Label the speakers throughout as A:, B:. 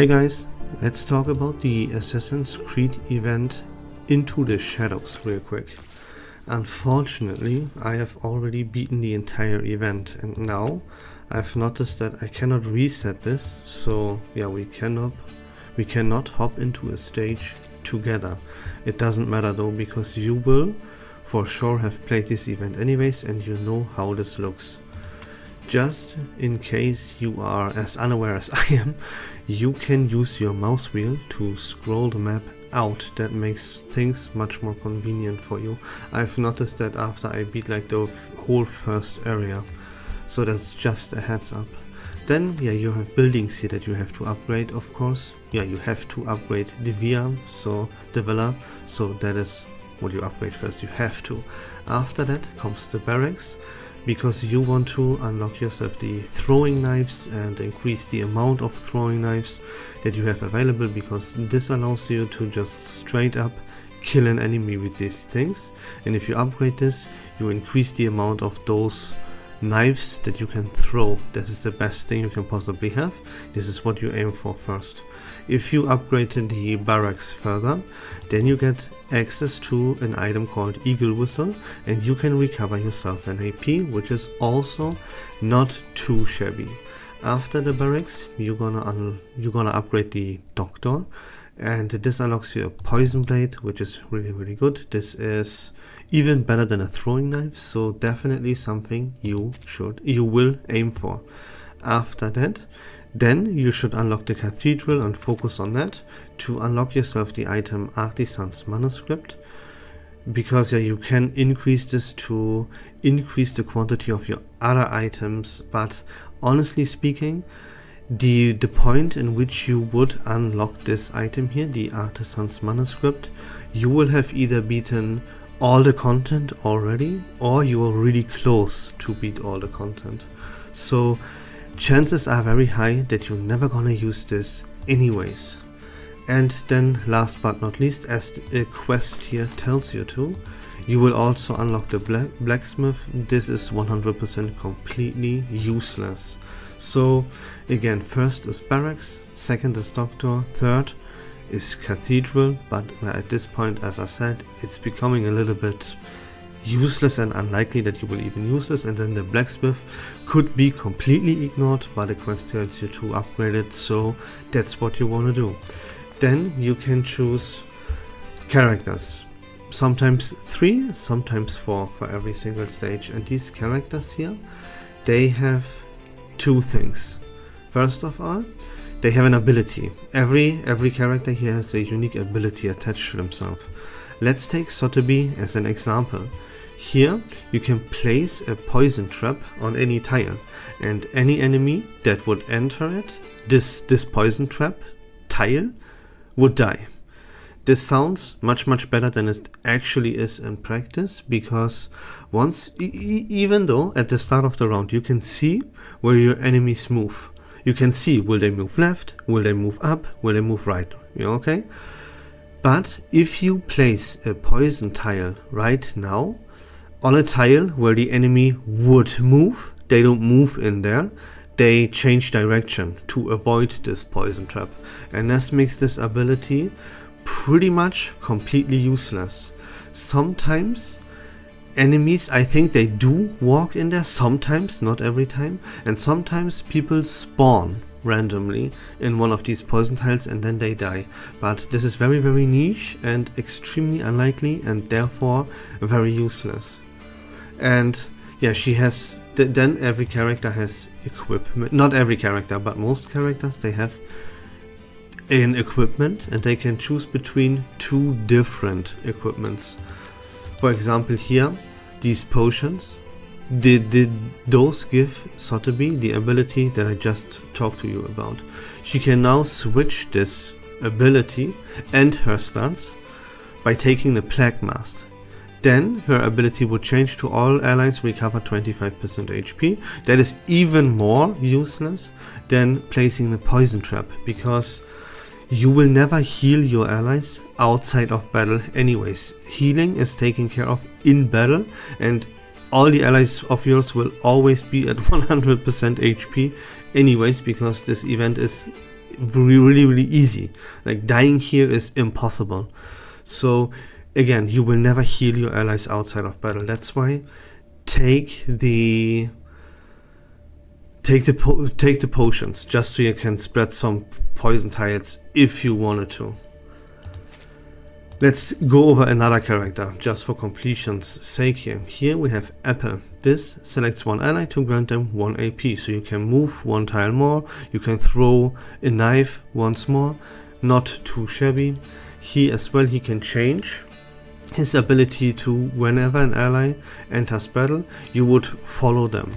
A: Hey guys, let's talk about the Assassin's Creed event Into the Shadows real quick. Unfortunately, I have already beaten the entire event and now I've noticed that I cannot reset this, so yeah, we cannot hop into a stage together. It doesn't matter though, because you will for sure have played this event anyways and you know how this looks. Just in case you are as unaware as I am, you can use your mouse wheel to scroll the map out. That makes things much more convenient for you. I've noticed that after I beat like the whole first area, so that's just a heads up. Then yeah, you have buildings here that you have to upgrade, of course. Yeah, you have to upgrade the villa, so the villa, so that is what you upgrade first, you have to. After that comes the barracks, because you want to unlock yourself the throwing knives and increase the amount of throwing knives that you have available, because this allows you to just straight up kill an enemy with these things. And if you upgrade this, you increase the amount of those knives that you can throw. This is the best thing you can possibly have. This is what you aim for first. If you upgrade the barracks further, then you get access to an item called Eagle Whistle, and you can recover yourself an AP, which is also not too shabby. After the barracks, you're gonna upgrade the Doctor, and this unlocks you a Poison Blade, which is really good. This is even better than a throwing knife, so definitely something you will aim for. After that, then you should unlock the Cathedral and focus on that to unlock yourself the item Artisan's Manuscript, because yeah, you can increase this to increase the quantity of your other items. But honestly speaking, the point in which you would unlock this item here, the Artisan's Manuscript, you will have either beaten all the content already, or you are really close to beat all the content. So chances are very high that you're never gonna use this anyways. And then last but not least, as the quest here tells you to, you will also unlock the blacksmith. This is 100% completely useless. So again, first is barracks, second is Doctor, third is Cathedral, but at this point, as I said, it's becoming a little bit useless and unlikely that you will even use this. And then the blacksmith could be completely ignored, but the quest tells you to upgrade it, so that's what you want to do. Then you can choose characters, sometimes 3, sometimes 4 for every single stage. And these characters here, they have 2 things. First of all, they have an ability. Every character here has a unique ability attached to themselves. Let's take Sotheby as an example. Here you can place a poison trap on any tile, and any enemy that would enter it, this poison trap tile, would die. This sounds much better than it actually is in practice, because once, even though at the start of the round you can see where your enemies move. You can see, will they move left, will they move up, will they move right, okay? But if you place a poison tile right now on a tile where the enemy would move, they don't move in there, they change direction to avoid this poison trap. And this makes this ability pretty much completely useless. Sometimes enemies, I think they do walk in there, sometimes, not every time, and sometimes people spawn randomly in one of these poison tiles and then they die. But this is very niche and extremely unlikely, and therefore very useless. And yeah, she has, then every character has equipment, not every character, but most characters, they have an equipment, and they can choose between 2 different equipments. For example, here, these potions, those give Sotheby the ability that I just talked to you about. She can now switch this ability and her stats by taking the Plague Mask. Then her ability would change to all allies recover 25% HP. That is even more useless than placing the poison trap, because you will never heal your allies outside of battle anyways. Healing is taken care of in battle, and all the allies of yours will always be at 100% HP anyways, because this event is really easy. Like dying here is impossible. So again, you will never heal your allies outside of battle. That's why take the potions, just so you can spread some poison tiles if you wanted to. Let's go over another character, just for completion's sake here. Here we have Apple. This selects one ally to grant them 1 AP, so you can move 1 tile more, you can throw a knife once more, not too shabby. He as well, he can change his ability to, whenever an ally enters battle, you would follow them.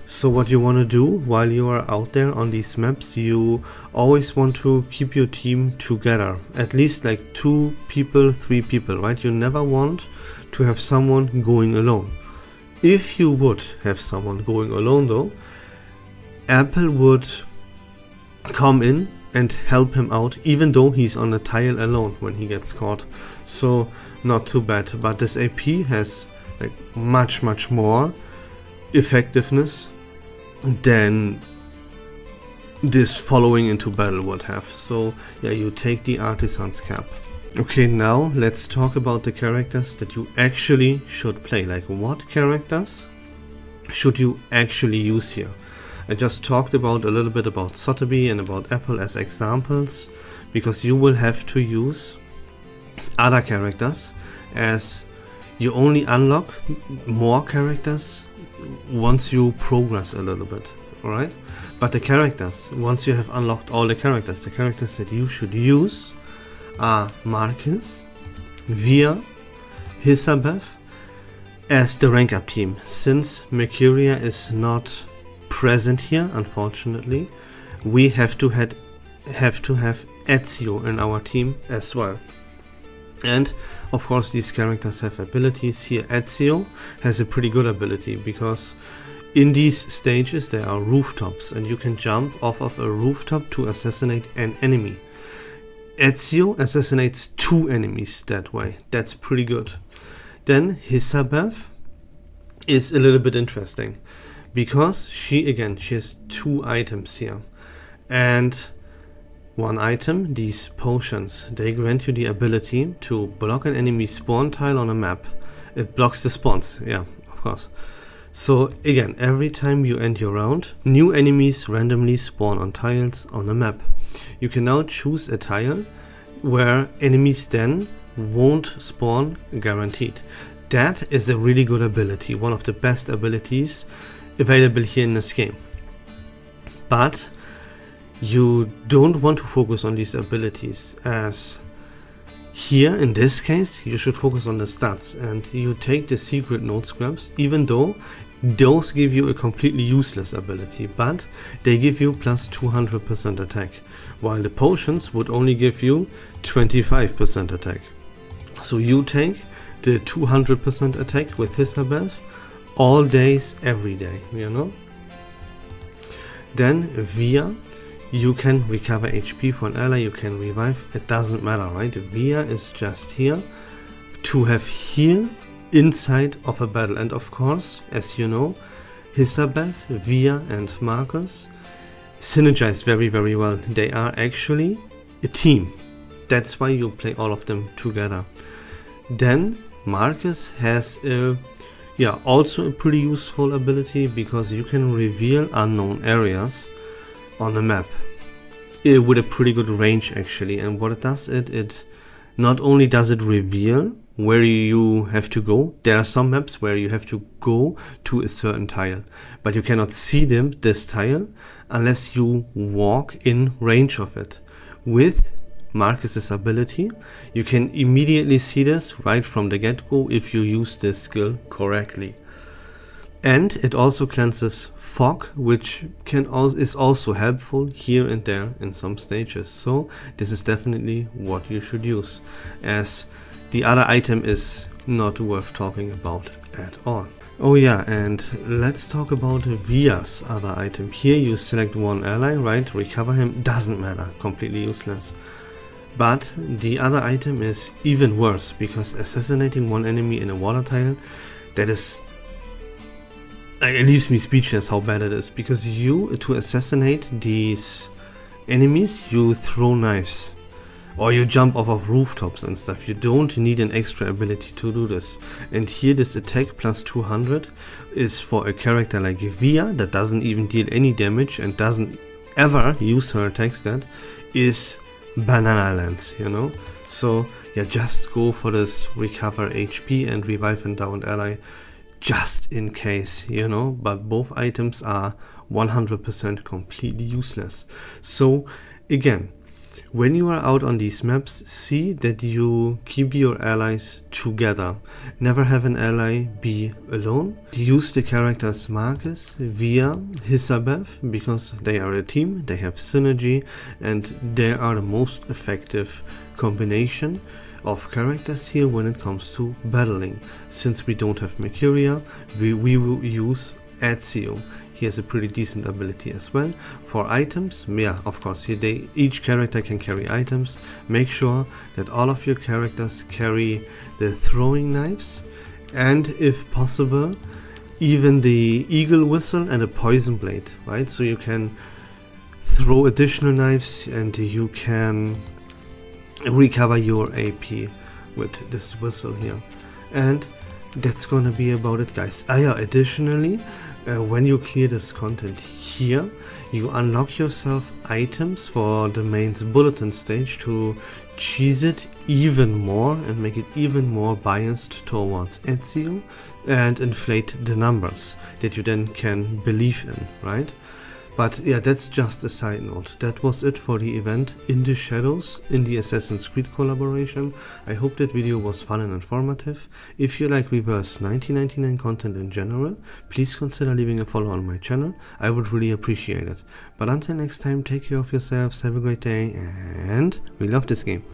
A: So what you want to do while you are out there on these maps, you always want to keep your team together, at least like 2 people, 3 people, right? You never want to have someone going alone. If you would have someone going alone though, Apple would come in and help him out, even though he's on a tile alone when he gets caught. So not too bad, but this AP has like much more effectiveness than this following into battle would have. So yeah, you take the artisan's cap. Okay, now let's talk about the characters that you actually should play. Like, what characters should you actually use here? I just talked about a little bit about Sotheby and about Apple as examples, because you will have to use other characters, as you only unlock more characters once you progress a little bit, alright? But the characters, once you have unlocked all the characters that you should use are Marcus, Via, Hisabeth as the rank up team. Since Mercuria is not present here, unfortunately, we have to have Ezio in our team as well. And of course these characters have abilities. Here Ezio has a pretty good ability, because in these stages there are rooftops and you can jump off of a rooftop to assassinate an enemy. Ezio assassinates 2 enemies that way. That's pretty good. Then Hisabeth is a little bit interesting, because she has 2 items here, and one item, these potions, they grant you the ability to block an enemy spawn tile on a map. It blocks the spawns, yeah, of course. So again, every time you end your round, new enemies randomly spawn on tiles on the map. You can now choose a tile where enemies then won't spawn, guaranteed. That is a really good ability, one of the best abilities available here in this game. But you don't want to focus on these abilities, as here in this case you should focus on the stats, and you take the secret node scraps, even though those give you a completely useless ability, but they give you plus 200% attack, while the potions would only give you 25% attack. So you take the 200% attack with Hisabeth all days, every day, you know. Then Via, you can recover HP for an ally, you can revive, it doesn't matter, right? Via is just here to have heal inside of a battle. And of course, as you know, Hisabeth, Via and Marcus synergize very well. They are actually a team. That's why you play all of them together. Then Marcus has also a pretty useful ability, because you can reveal unknown areas on the map with a pretty good range actually. And what it does, it not only does it reveal where you have to go. There are some maps where you have to go to a certain tile, but you cannot see this tile unless you walk in range of it. With Marcus's ability, you can immediately see this right from the get-go if you use this skill correctly. And it also cleanses fog, which is also helpful here and there in some stages. So this is definitely what you should use, as the other item is not worth talking about at all. Oh yeah, and let's talk about Via's other item. Here you select one ally, right? Recover him, doesn't matter, completely useless. But the other item is even worse, because assassinating one enemy in a water tile, that is... it leaves me speechless how bad it is, because to assassinate these enemies, you throw knives. Or you jump off of rooftops and stuff. You don't need an extra ability to do this. And here this attack plus 200 is for a character like Via that doesn't even deal any damage and doesn't ever use her attack stat, is banana lands, you know. So yeah, just go for this recover HP and revive a downed ally just in case, you know. But both items are 100% completely useless. So again, when you are out on these maps, see that you keep your allies together. Never have an ally be alone. Use the characters Marcus, Via, Hisabeth, because they are a team, they have synergy, and they are the most effective combination of characters here when it comes to battling. Since we don't have Mercuria, we will use Ezio. He has a pretty decent ability as well. For items, yeah, of course, here each character can carry items. Make sure that all of your characters carry the throwing knives, and if possible, even the eagle whistle and a poison blade, right? So you can throw additional knives and you can recover your AP with this whistle here. And that's gonna be about it, guys. Yeah, additionally, when you clear this content here, you unlock yourself items for the main's bulletin stage to cheese it even more and make it even more biased towards Ezio and inflate the numbers that you then can believe in, right? But yeah, that's just a side note. That was it for the event In the Shadows in the Assassin's Creed collaboration. I hope that video was fun and informative. If you like Reverse1999 content in general, please consider leaving a follow on my channel. I would really appreciate it. But until next time, take care of yourselves, have a great day, and we love this game.